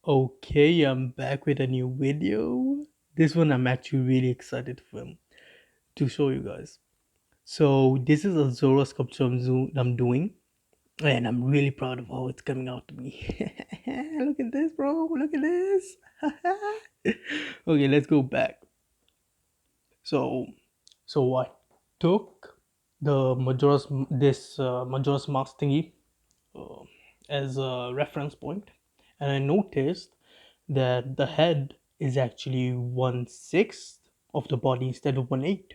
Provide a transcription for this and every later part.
Okay, I'm back with a new video. This one I'm actually really excited for to show you guys. So this is a Zora sculpture I'm doing, and I'm really proud of how it's coming out to me. Look at this, bro! Look at this. Okay, let's go back. So, so I took the Majora's Mask thingy uh, as a reference point, and I noticed that the head is actually 1/6 of the body instead of 1/8.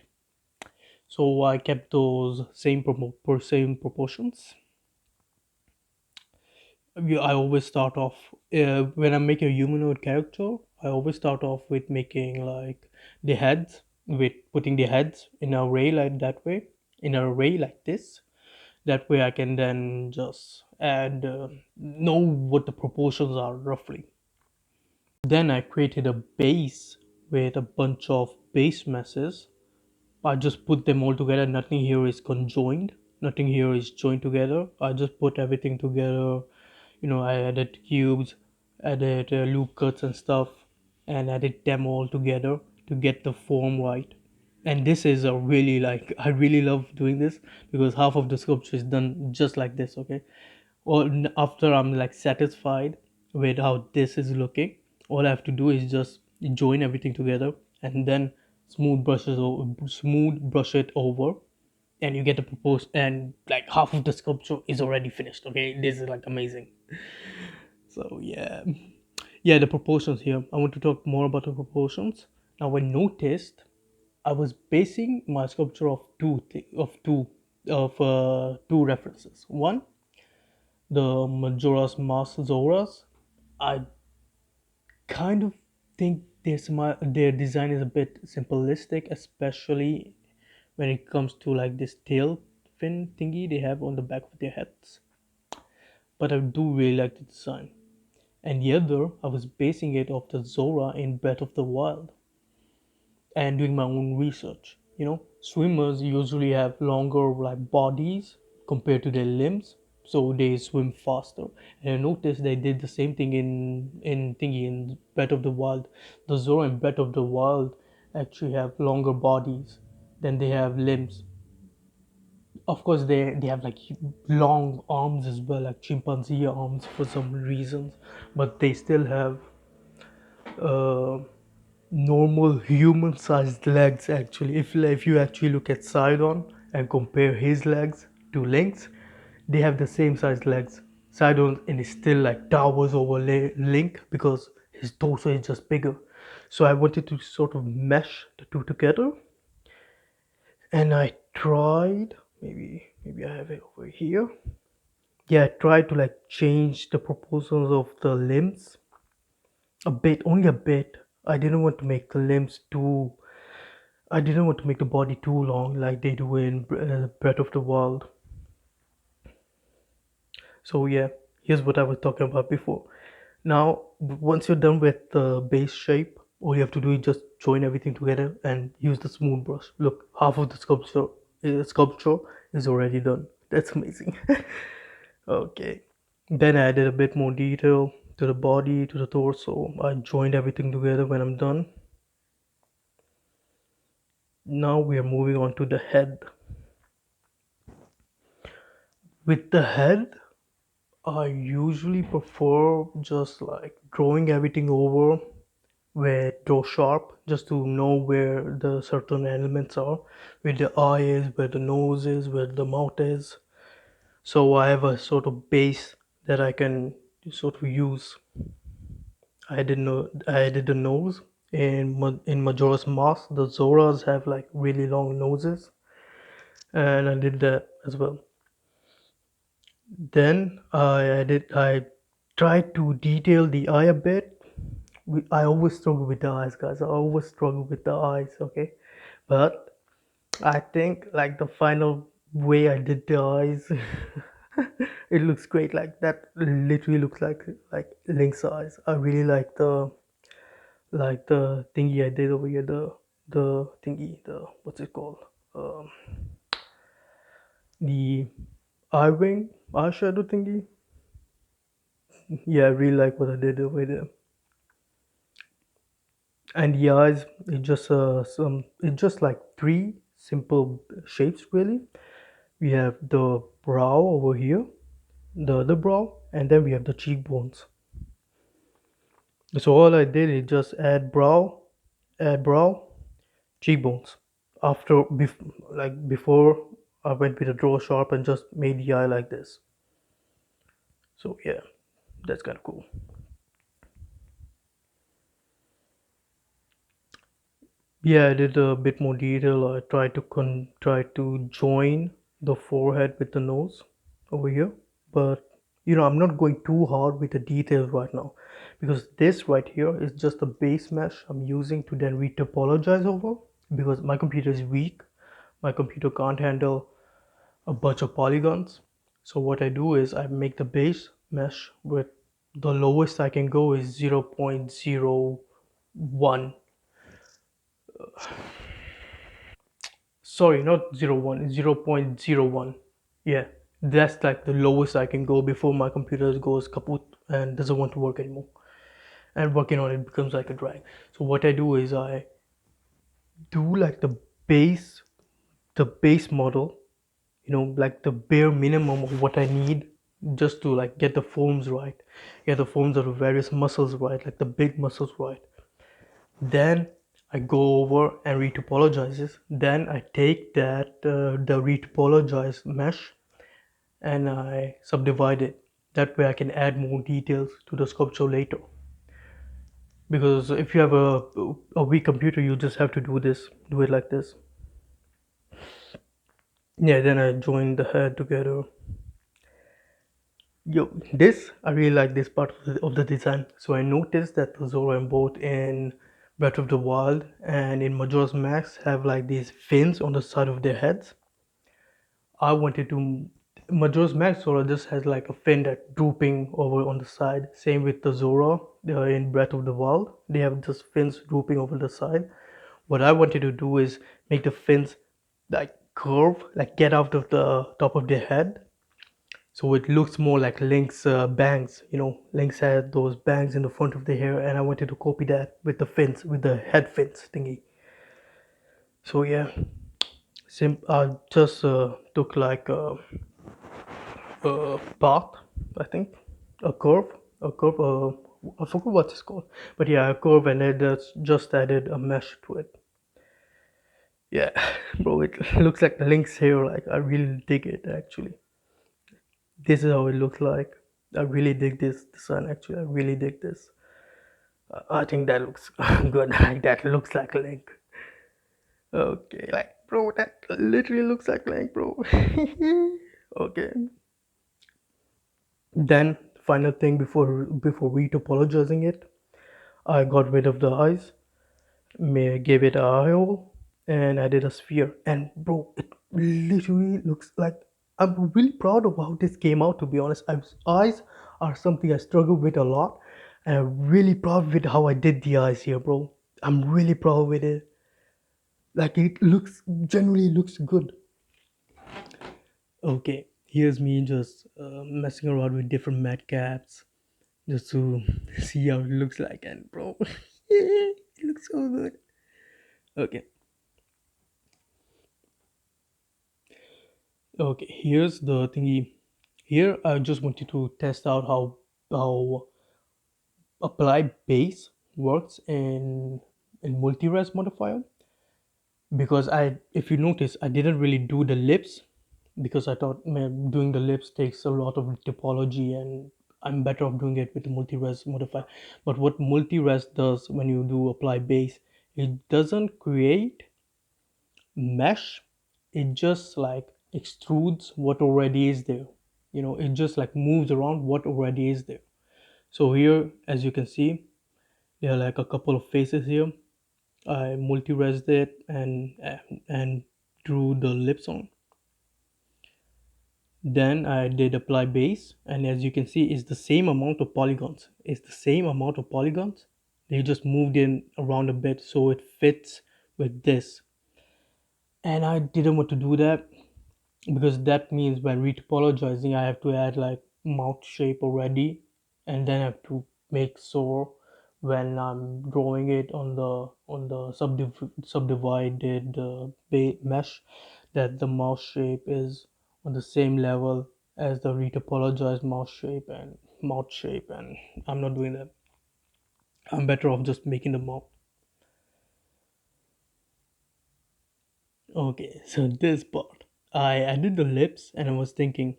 So I kept those same proportions. I always start off when I'm making a humanoid character. I always start off with making like the heads, with putting the heads in an array like that way, in an array like this. That way I can then just add know what the proportions are roughly. Then I created a base with a bunch of base masses. I just put them all together. Nothing here is conjoined. Nothing here is joined together. I just put everything together. I added cubes, added loop cuts and stuff, and added them all together to get the form right. And this is a really like I really love doing this because half of the sculpture is done just like this. Okay, or after I'm like satisfied with how this is looking, all I have to do is just join everything together and then smooth brush it over, and you get a proposed, and like half of the sculpture is already finished. Okay, this is like amazing. So yeah, the proportions here. I want to talk more about the proportions. Now I noticed I was basing my sculpture of two references. One, the Majora's Mask Zoras. I kind of think their design is a bit simplistic, especially when it comes to like this tail fin thingy they have on the back of their heads. But I do really like the design. And the other, I was basing it off the Zora in Breath of the Wild and doing my own research. Swimmers usually have longer like bodies compared to their limbs, so they swim faster. And I noticed they did the same thing in Breath of the Wild. The Zora in Breath of the Wild actually have longer bodies than they have limbs. Of course, they have like long arms as well, like chimpanzee arms for some reasons, but they still have uh, normal human sized legs. Actually, if you actually look at Sidon and compare his legs to Link's, they have the same size legs. Sidon and is still like towers over Link because his torso is just bigger. So I wanted to sort of mesh the two together, and I tried. Maybe I have it over here. Yeah, I tried to like change the proportions of the limbs a bit, only a bit. I didn't want to make the limbs too. I didn't want to make the body too long like they do in Breath of the Wild. So yeah, here's what I was talking about before. Now, once you're done with the base shape, all you have to do is just join everything together and use the smooth brush. Look, half of the sculpture is already done. That's amazing. Okay. Then I added a bit more detail to the body, to the torso. I joined everything together when I'm done. Now we are moving on to the head. With the head, I usually prefer just like drawing everything over with draw sharp just to know where the certain elements are, where the eye is, where the nose is, where the mouth is. So I have a sort of base that I can sort of use. I did the nose in Majora's Mask. The Zoras have like really long noses, and I did that as well. Then I tried to detail the eye a bit. I always struggle with the eyes, guys. I always struggle with the eyes. Okay, but I think like the final way I did the eyes, it looks great. Like that literally looks like Link's eyes. I really like the thingy I did over here. The thingy. The what's it called? Um, the eye wing eyeshadow thingy. Yeah, I really like what I did over there. And the eyes, it's just like three simple shapes really. We have the brow over here, the other brow, and then we have the cheekbones. So all I did is just add brow, cheekbones. Before I went with a draw sharp and just made the eye like this. So yeah, that's kind of cool. Yeah, I did a bit more detail. I try to join the forehead with the nose over here, but I'm not going too hard with the details right now because this right here is just a base mesh I'm using to then retopologize over because my computer is weak. My computer can't handle a bunch of polygons. So what I do is I make the base mesh with the lowest I can go is 0.01. Sorry, not 0.01, 0.01. Yeah, that's like the lowest I can go before my computer goes kaput and doesn't want to work anymore. And working on it becomes like a drag. So what I do is I do like the base model, like the bare minimum of what I need just to like get the forms right, get the forms of the various muscles right, like the big muscles right. Then I go over and retopologizes. Then I take the retopologized mesh and I subdivide it. That way I can add more details to the sculpture later. Because if you have a weak computer, you just have to do it like this. Yeah, then I join the head together. Yo, this I really like this part of the design. So I noticed that the Zora in both in Breath of the Wild and in Majora's Max have like these fins on the side of their heads. I wanted to Majora's Max Zora just has like a fin that drooping over on the side. Same with the Zora in Breath of the Wild. They have just fins drooping over the side. What I wanted to do is make the fins like curve, like get out of the top of their head so it looks more like Link's bangs. Link's had those bangs in the front of the hair, and I wanted to copy that with the fins, with the head fins thingy. So yeah, I just took like a path, I think, a curve, a curve. I forgot what it's called, but yeah, a curve, and then just added a mesh to it. Yeah, bro, it looks like Link's hair. Like I really dig it actually. This is how it looks like. I really dig this design actually. I really dig this. I think that looks good. That looks like Link. Okay, like bro, that literally looks like Link, bro. Okay. Then final thing before retopologizing it, I got rid of the eyes, gave it a eye hole, and added a sphere. And bro, it literally looks like I'm really proud of how this came out. To be honest, eyes are something I struggle with a lot, and I'm really proud with how I did the eyes here, bro. I'm really proud with it. Like it looks generally looks good. Okay, here's me just messing around with different matte caps just to see how it looks like, and bro, it looks so good. Okay, okay. Here's the thingy. Here, I just wanted to test out how apply base works in multi-res modifier because if you notice, I didn't really do the lips because I thought man, doing the lips takes a lot of topology and I'm better off doing it with the multi-res modifier. But what multi-res does when you do apply base, it doesn't create mesh, it just like extrudes what already is there. It just like moves around what already is there. So here, as you can see, there are like a couple of faces here. I multi-resed it and drew the lips on. Then I did apply base, and as you can see, it's the same amount of polygons. It's the same amount of polygons. They just moved in around a bit so it fits with this. And I didn't want to do that because that means when retopologizing, I have to add like mouth shape already, and then I have to make sore when I'm drawing it on the subdivided mesh, that the mouse shape is on the same level as the retopologized mouse shape and mouth shape, and I'm not doing that. I'm better off just making the mouth. Okay, so this part. I added the lips and I was thinking,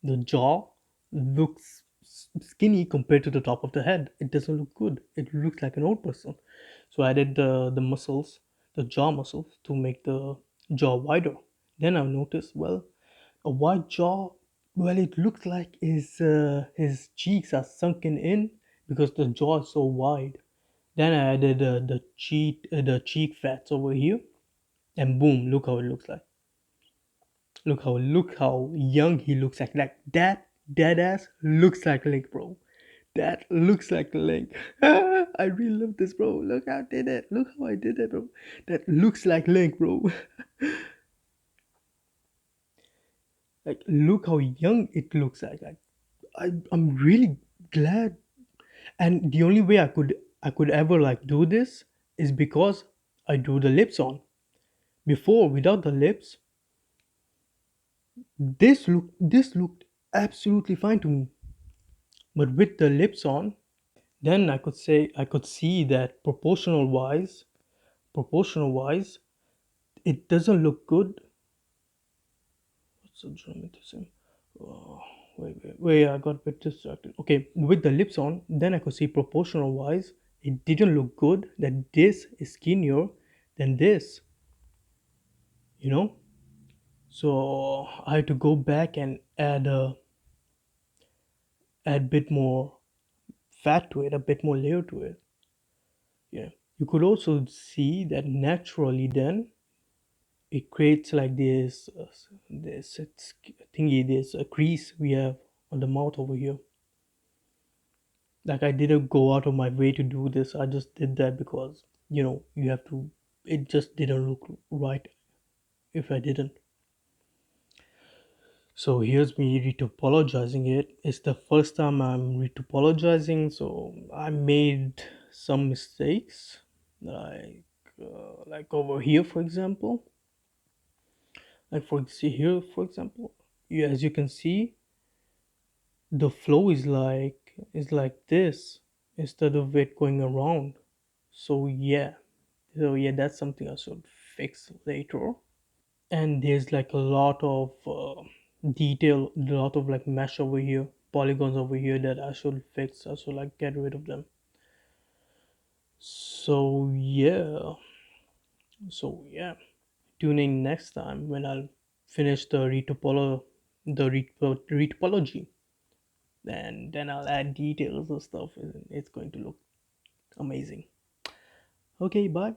the jaw looks skinny compared to the top of the head. It doesn't look good. It looks like an old person. So I added the muscles, the jaw muscles, to make the jaw wider. Then I noticed, well, a wide jaw, well, it looks like his cheeks are sunken in because the jaw is so wide. Then I added the cheek fats over here, and boom, look how it looks like. Look how young he looks like. Like that dead ass looks like Link, bro. That looks like Link. I really love this, bro. Look how I did it. Look how I did it, bro. That looks like Link, bro. Like look how young it looks like. I'm really glad. And the only way I could ever like do this is because I drew the lips on. Before, without the lips, this looked absolutely fine to me. But with the lips on, then I could see that proportional wise, it doesn't look good. What's the dramatism? Oh, wait, I got a bit distracted. Okay, with the lips on, then I could see proportional wise, it didn't look good that this is skinnier than this, you know? So I had to go back and add bit more fat to it, a bit more layer to it. Yeah. You could also see that naturally then it creates like this thingy, this crease we have on the mouth over here. Like I didn't go out of my way to do this. I just did that because you have to. It just didn't look right if I didn't. So here's me retopologizing it. It's the first time I'm retopologizing, so I made some mistakes, like over here, for example. Like for example, as you can see, the flow is like this instead of it going around. So yeah, that's something I should fix later. And there's like a lot of detail, a lot of like mesh over here, polygons over here that I should fix. I should like get rid of them. So yeah so yeah tune in next time when I'll finish the retopology, and then I'll add details and stuff, and it's going to look amazing. Okay, bye.